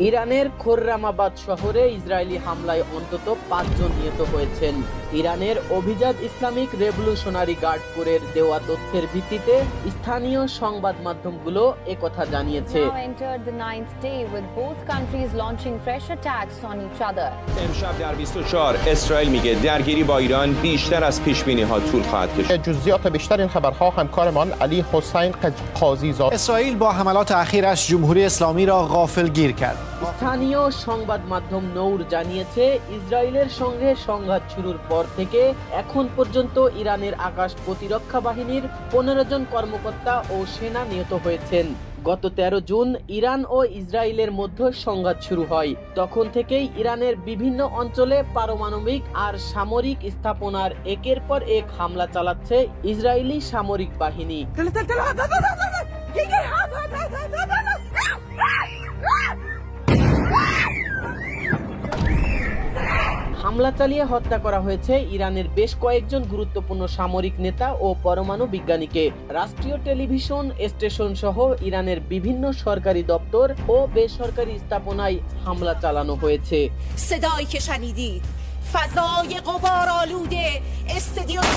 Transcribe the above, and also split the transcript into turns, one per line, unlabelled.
ইরানের খোররামাবাদ শহরে ইসরায়েলি হামলায় অন্তত ৫ জন নিহত হয়েছেন। ইরানের অভিজাত ইসলামিক রেভলিউশনারি গার্ড কোরের দেওয়া তথ্যের ভিত্তিতে স্থানীয় সংবাদ মাধ্যমগুলো একথা জানিয়েছে।
امشب در 24 اسرائیل میگه درگیری با ایران بیشتر از پیش بینی ها طول خواهد کشید.
جزئیات بیشتر این خبرها همکارمان علی حسین قاضیزاده.
اسرائیل با حملات اخیرش جمهوری اسلامی را غافلگیر کرد.
স্থানীয় সংবাদ মাধ্যম নৌর জানিয়েছে, ইসরায়েলের সঙ্গে সংঘাত শুরুর পর থেকে এখন পর্যন্ত ইরানের আকাশ প্রতিরক্ষা বাহিনীর ১৫ জন কর্মকর্তা ও সেনা নিহত হয়েছেন। গত ১৩ জুন ইরান ও ইসরায়েলের মধ্যে সংঘাত শুরু হয়। তখন থেকেই ইরানের বিভিন্ন অঞ্চলে পারমাণবিক আর সামরিক স্থাপনার একের পর এক হামলা চালাচ্ছে ইসরায়েলি সামরিক বাহিনী। হামলা চালিয়ে হত্যা করা হয়েছে ইরানের বেশ কয়েকজন গুরুত্বপূর্ণ সামরিক নেতা ও পরমাণু বিজ্ঞানীকে। রাষ্ট্রীয় টেলিভিশন স্টেশন সহ ইরানের বিভিন্ন সরকারি দপ্তর ও বেসরকারি স্থাপনায় হামলা চালানো হয়েছে।
صدایی که شنیدید فضای غبارآلود استادیوم